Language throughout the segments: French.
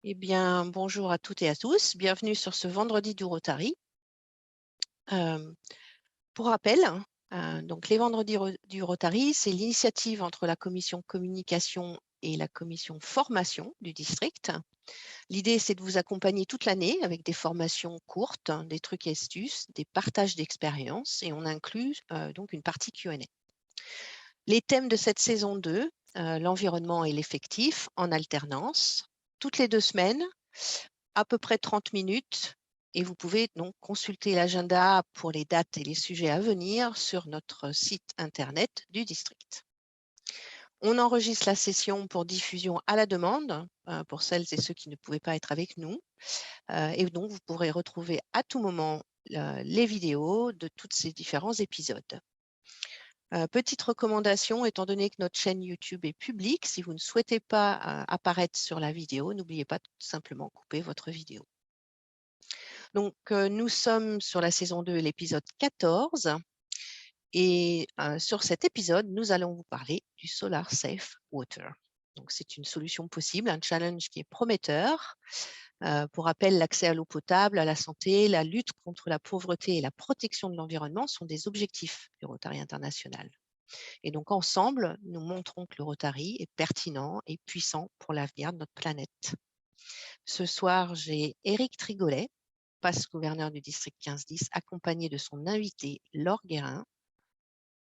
Eh bien, bonjour à toutes et à tous. Bienvenue sur ce vendredi du Rotary. Euh, pour rappel, donc les vendredis du Rotary, c'est l'initiative entre la commission communication et la commission formation du district. L'idée, c'est de vous accompagner toute l'année avec des formations courtes, des trucs et astuces, des partages d'expériences et on inclut donc une partie Q&A. Les thèmes de cette saison 2, l'environnement et l'effectif en alternance, toutes les 2 semaines, à peu près 30 minutes et vous pouvez donc consulter l'agenda pour les dates et les sujets à venir sur notre site internet du district. On enregistre la session pour diffusion à la demande pour celles et ceux qui ne pouvaient pas être avec nous et donc vous pourrez retrouver à tout moment les vidéos de tous ces différents épisodes. Petite recommandation, étant donné que notre chaîne YouTube est publique, si vous ne souhaitez pas apparaître sur la vidéo, n'oubliez pas de simplement couper votre vidéo. Donc, nous sommes sur la saison 2, l'épisode 14. Et sur cet épisode, nous allons vous parler du Solar Safe Water. Donc, c'est une solution possible, un challenge qui est prometteur. Pour rappel, l'accès à l'eau potable, à la santé, la lutte contre la pauvreté et la protection de l'environnement sont des objectifs du Rotary International. Et donc, ensemble, nous montrons que le Rotary est pertinent et puissant pour l'avenir de notre planète. Ce soir, j'ai Éric Trigolet, gouverneur du district 15-10, accompagné de son invité Laure Guérin,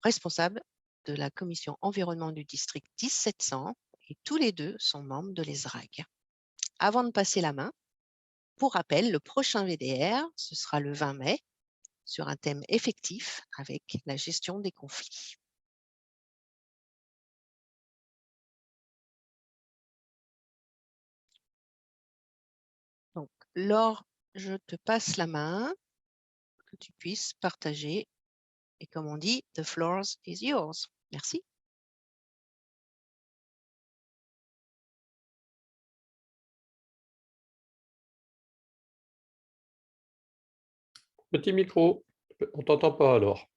responsable de la commission environnement du district 1700, et tous les deux sont membres de l'ESRAG. Avant de passer la main, pour rappel, le prochain VDR, ce sera le 20 mai, sur un thème effectif avec la gestion des conflits. Donc, Laure, je te passe la main, que tu puisses partager. Et comme on dit, the floor is yours. Merci. Petit micro, on t'entend pas alors.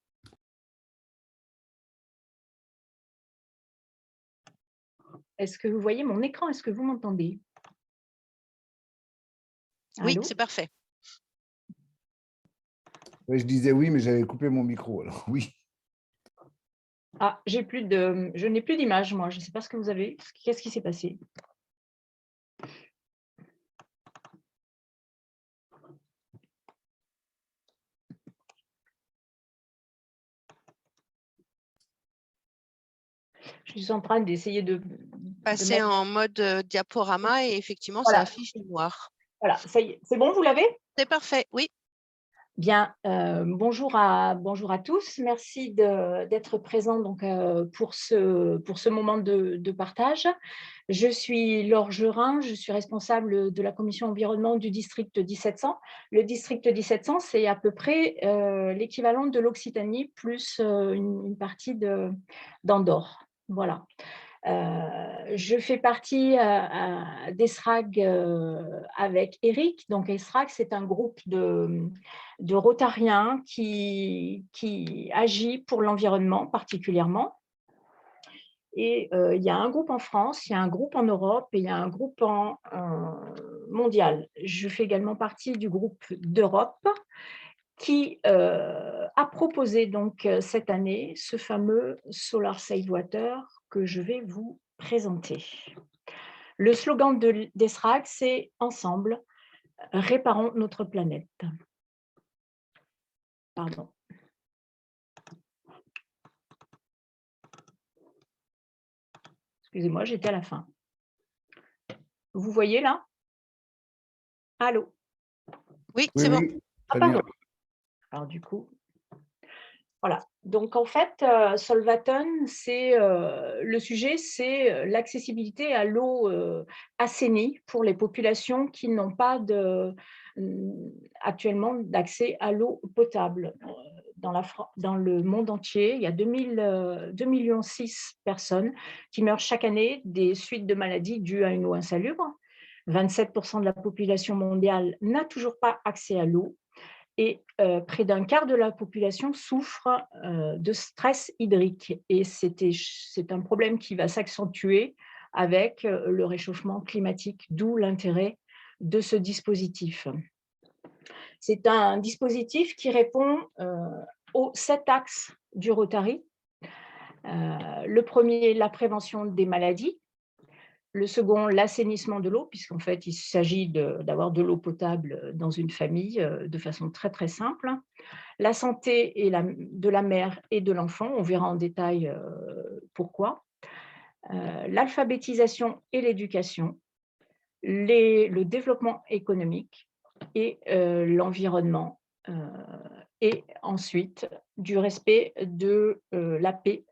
Est-ce que vous voyez mon écran? Est-ce que vous m'entendez? Oui, Allô? c'est parfait. Ouais, je disais oui, mais j'avais coupé mon micro, alors oui. Ah, je n'ai plus d'image, moi. Je ne sais pas ce que vous avez. Qu'est-ce qui s'est passé? Je suis en train d'essayer de Passer mettre... en mode diaporama et effectivement, ça Voilà, affiche du noir. voilà, ça y est. C'est bon, vous l'avez? C'est parfait, oui. Bien, bonjour à tous. Merci d'être présent donc, pour ce moment de partage. Je suis Laure Gerin, je suis responsable de la commission environnement du district 1700. Le district 1700, c'est à peu près l'équivalent de l'Occitanie plus une partie d'Andorre. Voilà. Je fais partie d'ESRAG avec Eric. Donc, ESRAG, c'est un groupe de Rotariens qui agit pour l'environnement particulièrement. Et il y a un groupe en France, il y a un groupe en Europe et il y a un groupe mondial. Je fais également partie du groupe d'Europe qui a proposé donc cette année ce fameux Solar Safe Water que je vais vous présenter. Le slogan d'ESRAG, c'est « Ensemble, réparons notre planète ». Pardon. Excusez-moi, j'étais à la fin. Vous voyez là? Allô? Oui, Oui, c'est bon. oui, Ah, très bien. pardon. Alors du coup, voilà. Donc en fait, Solvaton, c'est le sujet, c'est l'accessibilité à l'eau assainie pour les populations qui n'ont pas actuellement d'accès à l'eau potable. Dans le monde entier, il y a 2,6 millions de personnes qui meurent chaque année des suites de maladies dues à une eau insalubre. 27% de la population mondiale n'a toujours pas accès à l'eau. Et près d'un quart de la population souffre de stress hydrique. Et c'est un problème qui va s'accentuer avec le réchauffement climatique, d'où l'intérêt de ce dispositif. C'est un dispositif qui répond aux 7 axes du Rotary. Le premier, la prévention des maladies. Le second, l'assainissement de l'eau, puisqu'en fait, il s'agit d'avoir de l'eau potable dans une famille de façon très, très simple. La santé de la mère et de l'enfant, on verra en détail pourquoi. L'alphabétisation et l'éducation, le développement économique et l'environnement. Et ensuite, du respect de la paix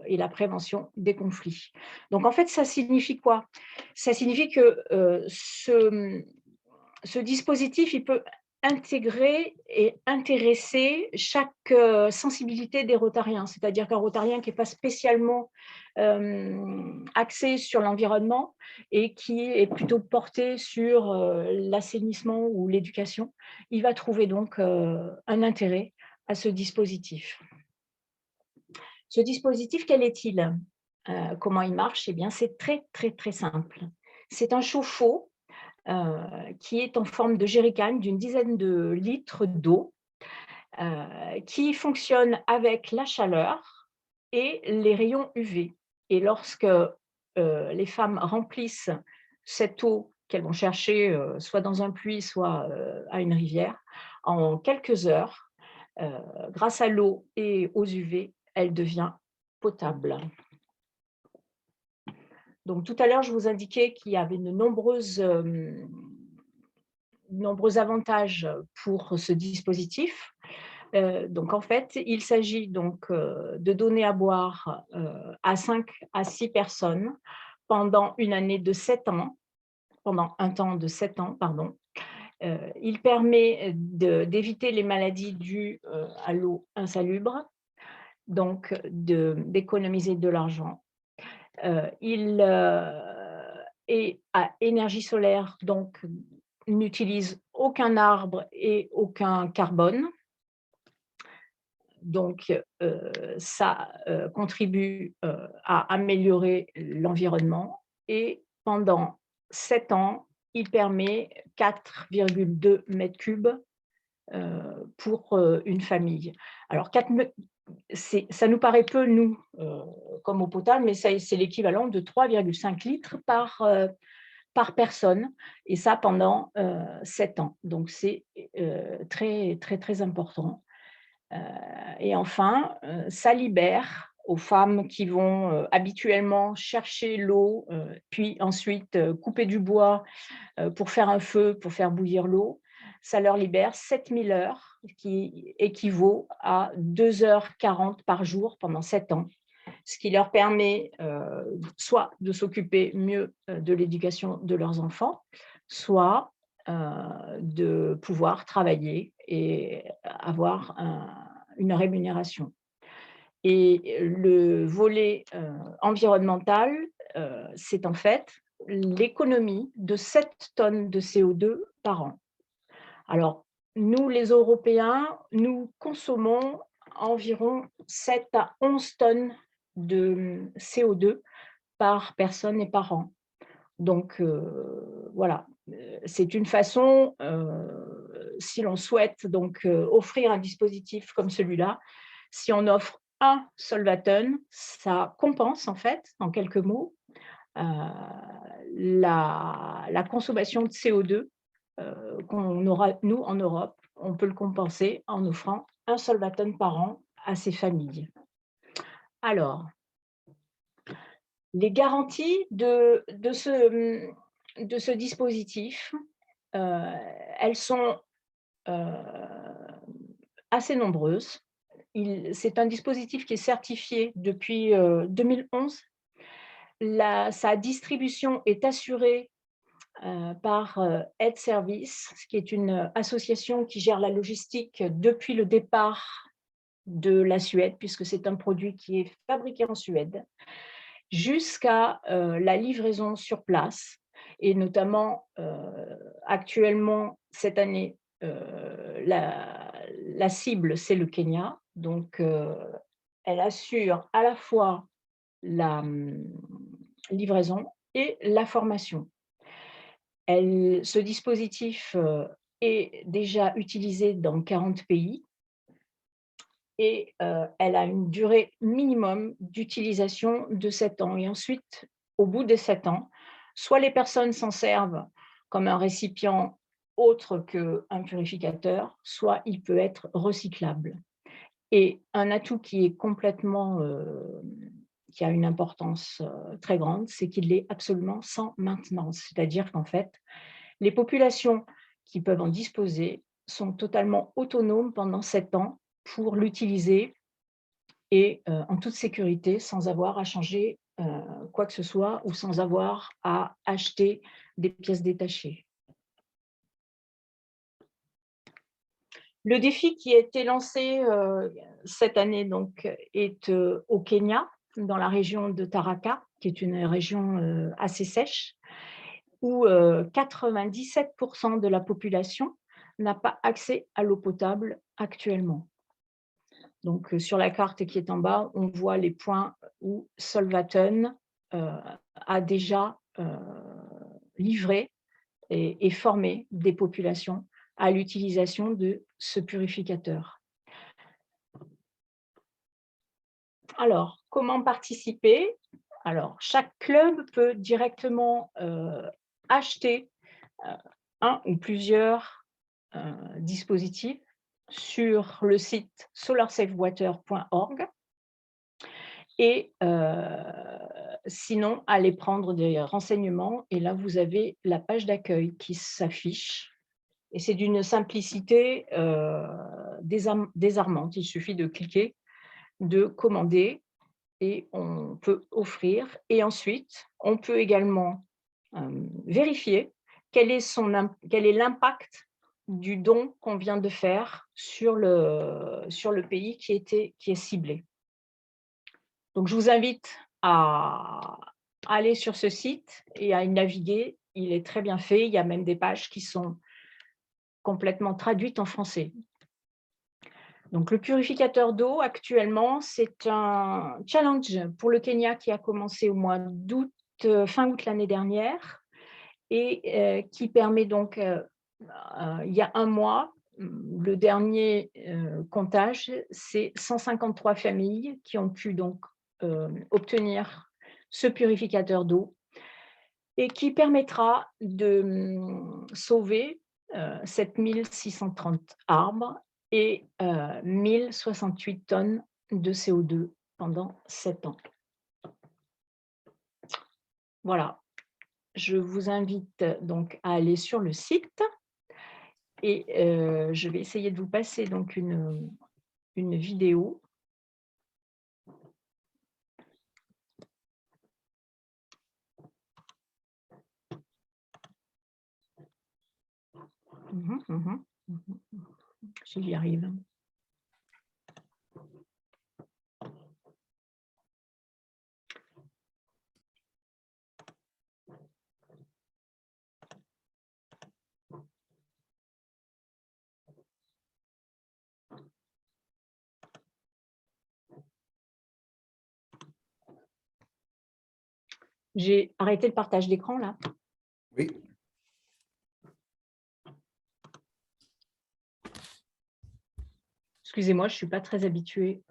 et la prévention des conflits. Donc, en fait, ça signifie quoi? Ça signifie que ce dispositif, il peut intégrer et intéresser chaque sensibilité des Rotariens. C'est-à-dire qu'un Rotarien qui n'est pas spécialement axé sur l'environnement et qui est plutôt porté sur l'assainissement ou l'éducation, il va trouver donc un intérêt à ce dispositif. Ce dispositif, quel est-il? Comment il marche? Eh bien, c'est très, très, très simple. C'est un chauffe-eau qui est en forme de jerrycan d'une dizaine de litres d'eau, qui fonctionne avec la chaleur et les rayons UV. Et lorsque les femmes remplissent cette eau qu'elles vont chercher soit dans un puits, soit à une rivière, en quelques heures, grâce à l'eau et aux UV, elle devient potable. Donc, tout à l'heure, je vous indiquais qu'il y avait de nombreux avantages pour ce dispositif. Donc, en fait, il s'agit donc de donner à boire à 5 à 6 personnes pendant une année de 7 ans, pendant un temps de 7 ans, pardon. Il permet d'éviter les maladies dues à l'eau insalubre, donc d'économiser de l'argent. Il est à énergie solaire, donc n'utilise aucun arbre et aucun carbone. Donc, ça contribue à améliorer l'environnement et pendant 7 ans, il permet 4,2 mètres cubes pour une famille. Alors, ça nous paraît peu, nous, comme eau potable, mais c'est l'équivalent de 3,5 litres par personne, et ça pendant 7 ans. Donc, c'est très, très, très important. Et enfin, ça libère aux femmes qui vont habituellement chercher l'eau, puis ensuite couper du bois pour faire un feu, pour faire bouillir l'eau. Ça leur libère 7000 heures, qui équivaut à 2h40 par jour pendant 7 ans, ce qui leur permet soit de s'occuper mieux de l'éducation de leurs enfants, soit de pouvoir travailler et avoir une rémunération. Et le volet environnemental, c'est en fait l'économie de 7 tonnes de CO2 par an. Alors, nous, les Européens, nous consommons environ 7 à 11 tonnes de CO2 par personne et par an. Donc, voilà, c'est une façon, si l'on souhaite donc offrir un dispositif comme celui-là, si on offre un Solvaton, ça compense en fait, en quelques mots, la consommation de CO2 qu'on aura, nous, en Europe. On peut le compenser en offrant un Solvaton par an à ces familles. Alors, les garanties de ce dispositif, elles sont assez nombreuses. C'est un dispositif qui est certifié depuis 2011. Sa distribution est assurée par Aid Service, qui est une association qui gère la logistique depuis le départ de la Suède, puisque c'est un produit qui est fabriqué en Suède, jusqu'à la livraison sur place. Et notamment, actuellement, cette année, la cible, c'est le Kenya. Donc, elle assure à la fois la livraison et la formation. Ce dispositif est déjà utilisé dans 40 pays et elle a une durée minimum d'utilisation de 7 ans. Et ensuite, au bout des 7 ans, soit les personnes s'en servent comme un récipient autre qu'un purificateur, soit il peut être recyclable. Et un atout qui est complètement, qui a une importance très grande, c'est qu'il est absolument sans maintenance. C'est-à-dire qu'en fait, les populations qui peuvent en disposer sont totalement autonomes pendant 7 ans pour l'utiliser et en toute sécurité, sans avoir à changer quoi que ce soit ou sans avoir à acheter des pièces détachées. Le défi qui a été lancé cette année donc, est au Kenya, dans la région de Tharaka, qui est une région assez sèche, où 97% de la population n'a pas accès à l'eau potable actuellement. Donc, sur la carte qui est en bas, on voit les points où Solvaton a déjà livré et formé des populations à l'utilisation de ce purificateur. Alors, comment participer? Alors, chaque club peut directement acheter un ou plusieurs dispositifs sur le site solarsafewater.org et sinon, aller prendre des renseignements et là, vous avez la page d'accueil qui s'affiche et c'est d'une simplicité désarmante. Il suffit de cliquer, de commander et on peut offrir. Et ensuite, on peut également vérifier quel est l'impact du don qu'on vient de faire sur le pays qui est ciblé. Donc, je vous invite à aller sur ce site et à y naviguer. Il est très bien fait. Il y a même des pages qui sont complètement traduites en français. Donc, le purificateur d'eau, actuellement, c'est un challenge pour le Kenya qui a commencé au mois d'août, fin août l'année dernière, et qui permet donc, il y a un mois, le dernier comptage, c'est 153 familles qui ont pu donc obtenir ce purificateur d'eau et qui permettra de sauver 7630 arbres et 1068 tonnes de CO2 pendant 7 ans. Voilà, je vous invite donc à aller sur le site et je vais essayer de vous passer donc une vidéo. J'y arrive. J'ai arrêté le partage d'écran là. Oui. Excusez-moi, je ne suis pas très habituée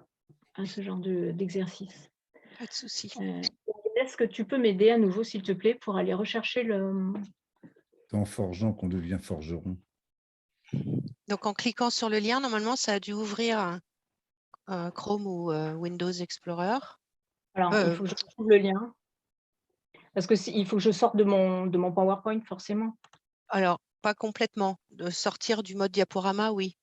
à ce genre d'exercice. Pas de souci. Est-ce que tu peux m'aider à nouveau, s'il te plaît, pour aller rechercher le… C'est en forgeant qu'on devient forgeron. Donc, en cliquant sur le lien, normalement, ça a dû ouvrir Chrome ou Windows Explorer. Alors, il faut que je trouve le lien. Parce qu'il faut que je sorte de mon PowerPoint, forcément. Alors, pas complètement. De sortir du mode diaporama, oui.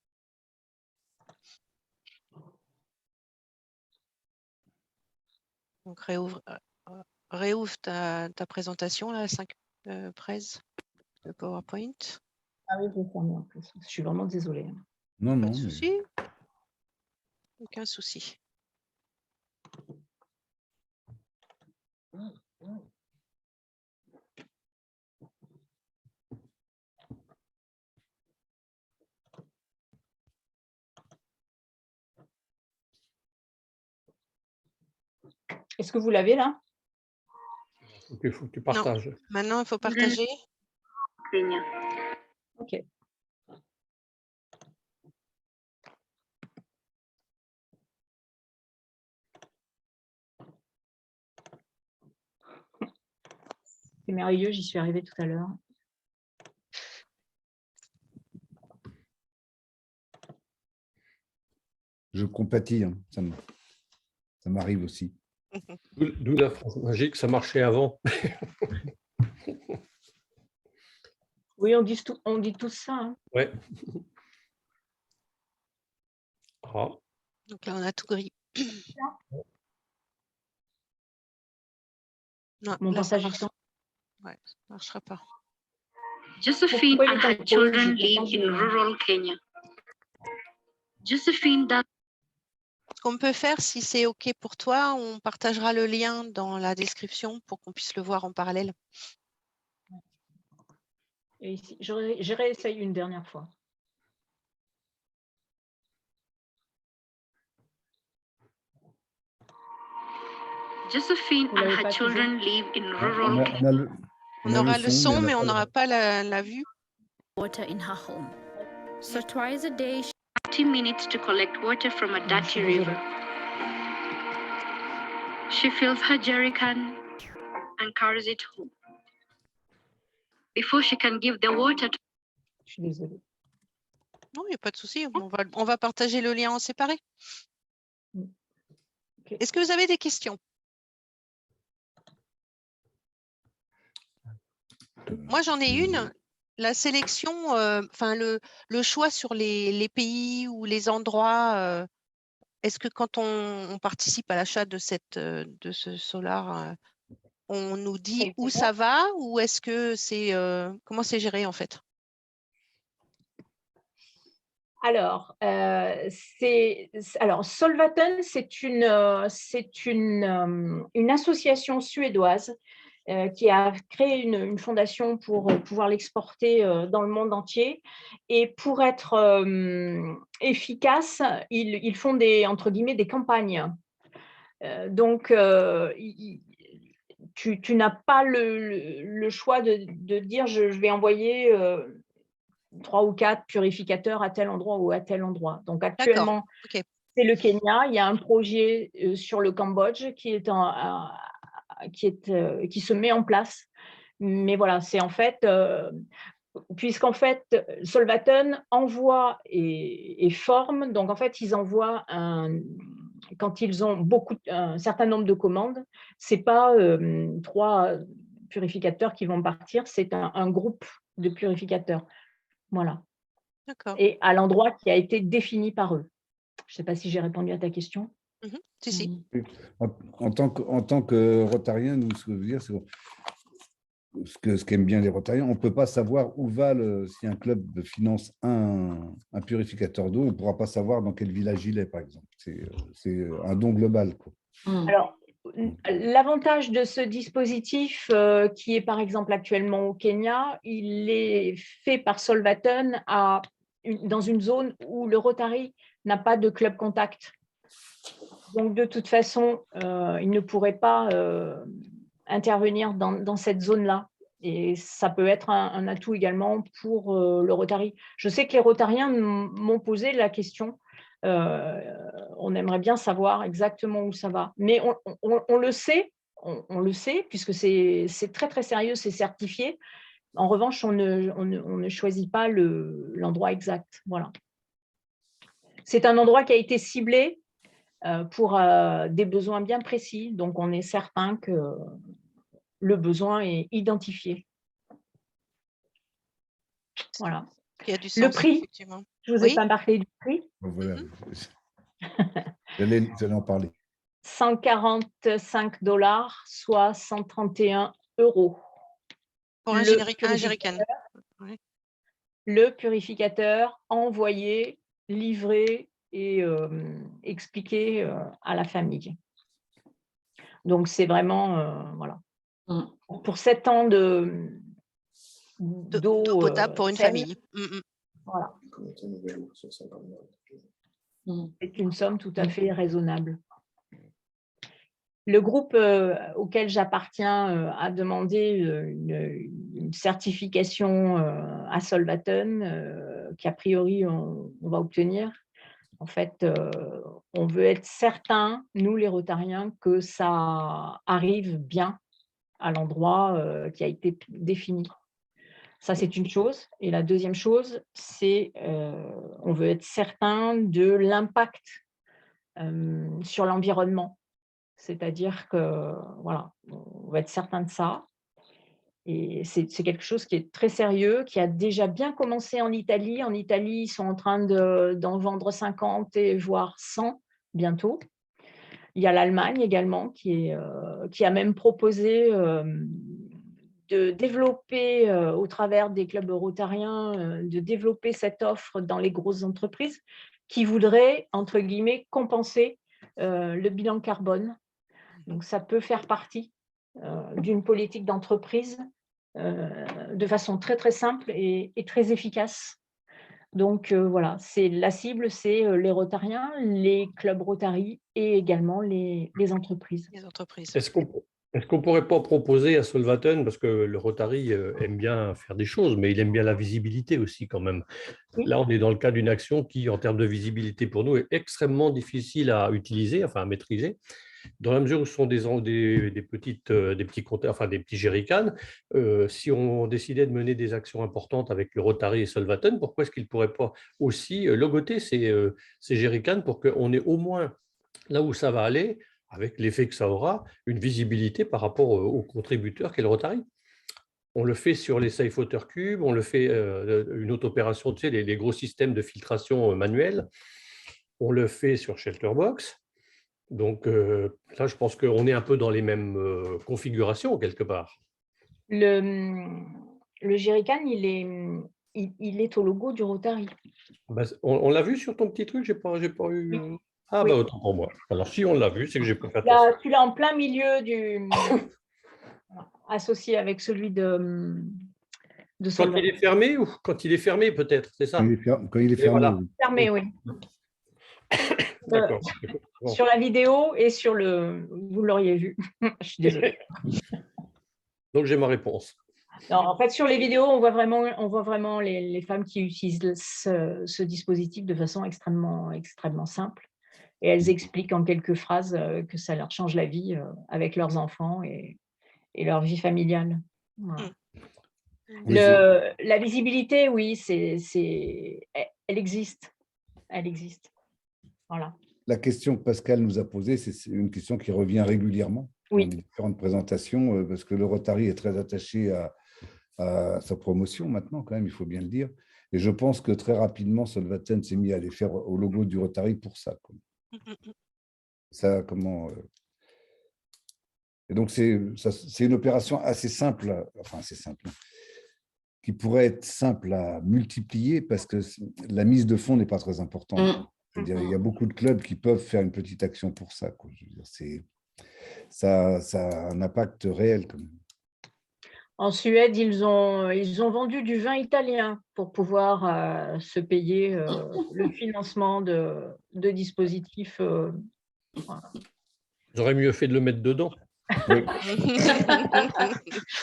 Donc, réouvre ta présentation, là, 5 presse, le PowerPoint. Ah oui, je l'ai fermé en plus. Je suis vraiment désolée. Non, Pas non. de souci. Aucun souci. Est-ce que vous l'avez là? Il faut que tu partages. Maintenant, il faut partager. Kenya. OK. C'est merveilleux, j'y suis arrivée tout à l'heure. Je compatis, hein, ça m'arrive aussi. D'où la phrase magique, ça marchait avant. Oui, on dit tout ça. Hein. Ouais. Ah, Donc là, on a tout gris. Non, Mon là, ça partage marche. d'écran. Ouais, ça ne marchera pas. Josephine Pourquoi il and est en her pause? children J'ai pas live in entendu. rural Kenya. Josephine does Ce qu'on peut faire, si c'est OK pour toi, on partagera le lien dans la description pour qu'on puisse le voir en parallèle. Et ici, je réessaye une dernière fois. Josephine Vous and l'avez her pas toujours? children live in On rural a, Kenya. on a le, On on a aura le son, on mais on n'a n'aura pas la vue. Water in her home. So twice a day, 30 minutes to collect water from a Je dirty suis river. désolée. She fills her jerrycan and carries it home. Before she can give the water to Je suis désolée. Non, il n'y a pas de souci. On va partager le lien en séparé. OK. Est-ce que vous avez des questions? Moi, j'en ai une. La sélection, enfin le choix sur les pays ou les endroits, est-ce que quand on participe à l'achat de ce solar, on nous dit où ça va ou est-ce que c'est comment c'est géré en fait? Alors, Solvaton, c'est une association suédoise qui a créé une fondation pour pouvoir l'exporter dans le monde entier. Et pour être efficace, ils font entre guillemets, des campagnes. Donc, tu n'as pas le choix de dire je vais envoyer 3 ou 4 purificateurs à tel endroit ou à tel endroit. Donc actuellement, OK. c'est le Kenya. Il y a un projet sur le Cambodge qui se met en place. Mais voilà, c'est en fait, puisqu'en fait, Solvaton envoie et forme. Donc en fait, ils envoient quand ils ont un certain nombre de commandes, c'est pas 3 purificateurs qui vont partir, c'est un groupe de purificateurs. Voilà. D'accord. Et à l'endroit qui a été défini par eux. Je ne sais pas si j'ai répondu à ta question. Si, si. En tant que Rotarien, nous, ce que je veux dire, c'est ce qu'aiment bien les Rotariens, on ne peut pas savoir où va si un club finance un purificateur d'eau, on ne pourra pas savoir dans quel village il est, par exemple. C'est un don global, quoi. Alors, l'avantage de ce dispositif qui est par exemple actuellement au Kenya, il est fait par Solvaton dans une zone où le Rotary n'a pas de club contact. Donc, de toute façon, il ne pourrait pas intervenir dans cette zone-là. Et ça peut être un atout également pour le Rotary. Je sais que les Rotariens m'ont posé la question. On aimerait bien savoir exactement où ça va. Mais on le sait, on le sait, puisque c'est très, très sérieux, c'est certifié. En revanche, on ne choisit pas l'endroit exact. Voilà. C'est un endroit qui a été ciblé pour des besoins bien précis. Donc, on est certain que le besoin est identifié. Voilà. Il y a du sens, Le prix, effectivement. je ne vous ai pas parlé du prix. Voilà. J'allais en parler. 145 $, soit 131 €. Pour un jerrycan. Ouais. Le purificateur envoyé, livré et expliqué à la famille. Donc, c'est vraiment, voilà. Pour 7 ans d'eau potable pour une saine, famille. voilà. C'est une somme tout à fait raisonnable. Le groupe auquel j'appartiens a demandé une une certification à Solvatten qu'a priori on va obtenir. En fait, on veut être certain, nous les Rotariens, que ça arrive bien à l'endroit qui a été défini. Ça, c'est une chose. Et la deuxième chose, c'est on veut être certain de l'impact sur l'environnement. C'est-à-dire que, voilà, on va être certain de ça. Et c'est quelque chose qui est très sérieux, qui a déjà bien commencé en Italie. En Italie, ils sont en train d'en vendre 50 et voire 100 bientôt. Il y a l'Allemagne également qui a même proposé de développer, au travers des clubs rotariens, de développer cette offre dans les grosses entreprises qui voudraient, entre guillemets, compenser le bilan carbone. Donc, ça peut faire partie d'une politique d'entreprise de façon très, très simple et très efficace. Donc, voilà, la cible, c'est les Rotariens, les clubs Rotary et également les entreprises. Les entreprises. Est-ce qu'on ne pourrait pas proposer à Solvatten, parce que le Rotary aime bien faire des choses, mais il aime bien la visibilité aussi quand même. Oui. Là, on est dans le cas d'une action qui, en termes de visibilité pour nous, est extrêmement difficile à utiliser, enfin à maîtriser, dans la mesure où ce sont des petits compteurs, enfin des petits jerrycans. Si on décidait de mener des actions importantes avec le Rotary et Solvatten, pourquoi est-ce qu'ils ne pourraient pas aussi logoter ces jerrycans pour qu'on ait au moins, là où ça va aller, avec l'effet que ça aura, une visibilité par rapport aux contributeurs qu'est le Rotary. On le fait sur les Safe Water Cubes, on le fait une autre opération, tu sais, les gros systèmes de filtration manuels, on le fait sur Shelterbox. Donc là, je pense qu'on est un peu dans les mêmes configurations quelque part. Le jerrycan, il est au logo du Rotary. Bah, on l'a vu sur ton petit truc, j'ai pas eu. Oui. Ah, Oui. bah autant pour moi. Alors, si on l'a vu, c'est que j'ai pas fait attention. Là, tu l'as en plein milieu associé avec celui de Quand Solvatten. il est fermé ou quand il est fermé, peut-être, c'est ça? Quand il est fermé, voilà. oui. Fermé, oui. D'accord. Bon. Sur la vidéo et sur le… Vous l'auriez vu. Je suis désolée. Donc, j'ai ma réponse. Non, en fait, sur les vidéos, on voit vraiment les femmes qui utilisent ce dispositif de façon extrêmement, extrêmement simple. Et elles expliquent en quelques phrases que ça leur change la vie avec leurs enfants et leur vie familiale. Voilà. Oui, La visibilité, oui, elle existe. Elle existe. Voilà. la question que Pascal nous a posée, c'est une question qui revient régulièrement Oui. dans les différentes présentations, parce que le Rotary est très attaché à sa promotion maintenant, quand même, il faut bien le dire. Et je pense que très rapidement, Solvatten s'est mis à aller faire au logo du Rotary pour ça. Ça, comment… Et donc, c'est une opération assez simple, enfin assez simple, qui pourrait être simple à multiplier parce que la mise de fonds n'est pas très importante. C'est-à-dire, il y a beaucoup de clubs qui peuvent faire une petite action pour ça. Je veux dire, ça a un impact réel quand même. En Suède, ils ont vendu du vin italien pour pouvoir se payer le financement de dispositifs. Voilà. J'aurais mieux fait de le mettre dedans. Oui.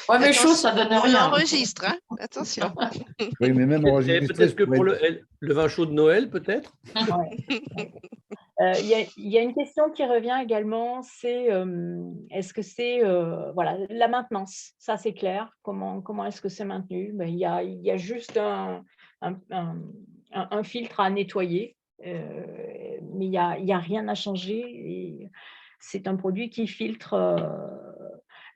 Ouais, mais chaud, ça donne On rien. enregistre, hein. Attention. Oui, mais même enregistré, Peut-être que pour le vin chaud de Noël, peut-être. Ouais. Il y a une question qui revient également, c'est est-ce que c'est voilà, la maintenance, ça c'est clair, comment est-ce que c'est maintenu? Ben, il y a juste un filtre à nettoyer, mais il y a rien à changer et c'est un produit qui filtre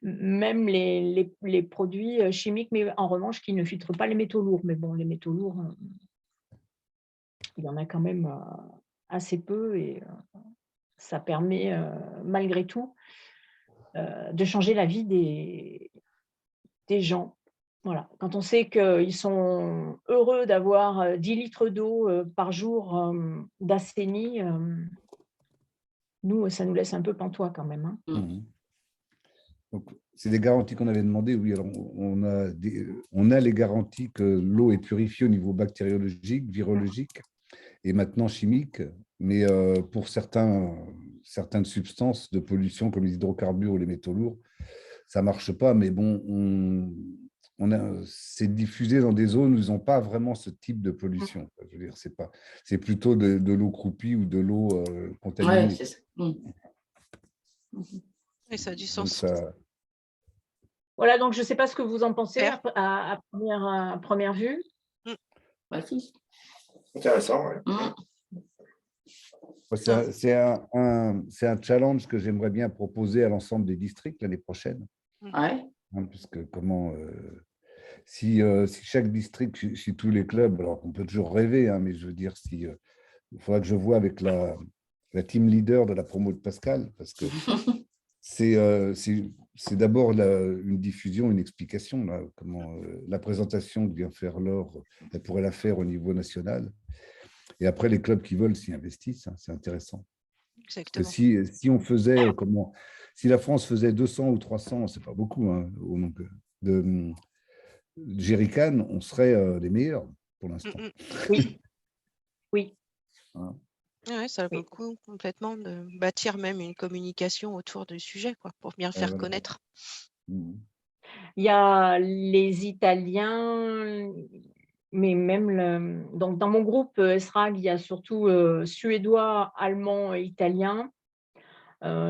même les produits chimiques, mais en revanche qui ne filtrent pas les métaux lourds. Mais bon, les métaux lourds, il y en a quand même assez peu et ça permet malgré tout de changer la vie des gens. Voilà. Quand on sait qu'ils sont heureux d'avoir 10 litres d'eau par jour d'assaini, nous, ça nous laisse un peu pantois quand même. Hein. Mhm. Donc, c'est des garanties qu'on avait demandées. Oui, alors on a les garanties que l'eau est purifiée au niveau bactériologique, virologique et maintenant chimique. Mais pour certaines substances de pollution comme les hydrocarbures ou les métaux lourds, ça ne marche pas. Mais bon, c'est diffusé dans des zones où ils n'ont pas vraiment ce type de pollution. Je veux dire, c'est plutôt de l'eau croupie ou de l'eau contaminée. Ouais, c'est ça. Et ça a du Donc, sens. Voilà, donc je ne sais pas ce que vous en pensez Claire. à première vue. Ouais, si. Intéressant, oui. C'est un challenge que j'aimerais bien proposer à l'ensemble des districts l'année prochaine. Ouais. Hein, puisque si chaque district, si tous les clubs, alors on peut toujours rêver, hein, mais je veux dire, il faudra que je vois avec la team leader de la promo de Pascal, parce que c'est d'abord une diffusion, une explication. Là, comment la présentation que vient faire Laure, elle pourrait la faire au niveau national. Et après, les clubs qui veulent s'y investissent, hein, c'est intéressant. Exactement. Parce que si on faisait, si la France faisait 200 ou 300, c'est pas beaucoup, hein, au nombre de jerrycans, on serait les meilleurs pour l'instant. Oui. Oui. Hein. Ouais, ça vaut le coup complètement de bâtir même une communication autour du sujet, quoi, pour bien le faire Voilà. connaître. Il y a les Italiens, mais même donc dans mon groupe SRAG, il y a surtout Suédois, Allemands et Italiens,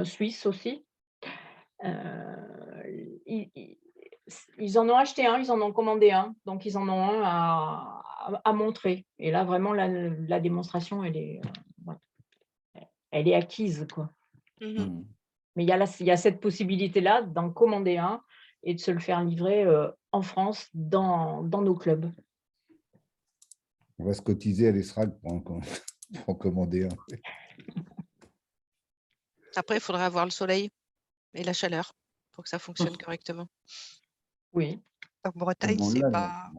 Suisses aussi. Ils en ont acheté un, ils en ont commandé un, donc ils en ont un à montrer. Et là, vraiment, la démonstration, elle est acquise, quoi. Mais il y a cette possibilité-là d'en commander un et de se le faire livrer en France, dans nos clubs. On va se cotiser à l'ESRAG pour en commander un. Après, il faudra avoir le soleil et la chaleur pour que ça fonctionne correctement. Oui. En Bretagne, Bon, c'est là, pas…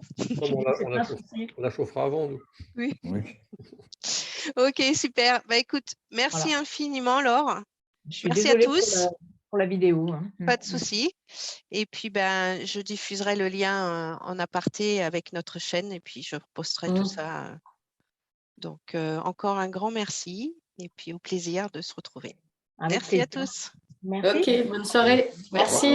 On la chauffera avant, nous. Oui. Oui. Ok, super. Bah, écoute, merci Voilà. infiniment, Laure. Je suis Merci à désolée tous. pour la vidéo. Hein. Pas de souci. Et puis, ben, je diffuserai le lien en aparté avec notre chaîne et puis je posterai tout ça. Donc, encore un grand merci et puis au plaisir de se retrouver. Avec Merci à plaisir. tous. Merci. Ok, bonne soirée. Merci.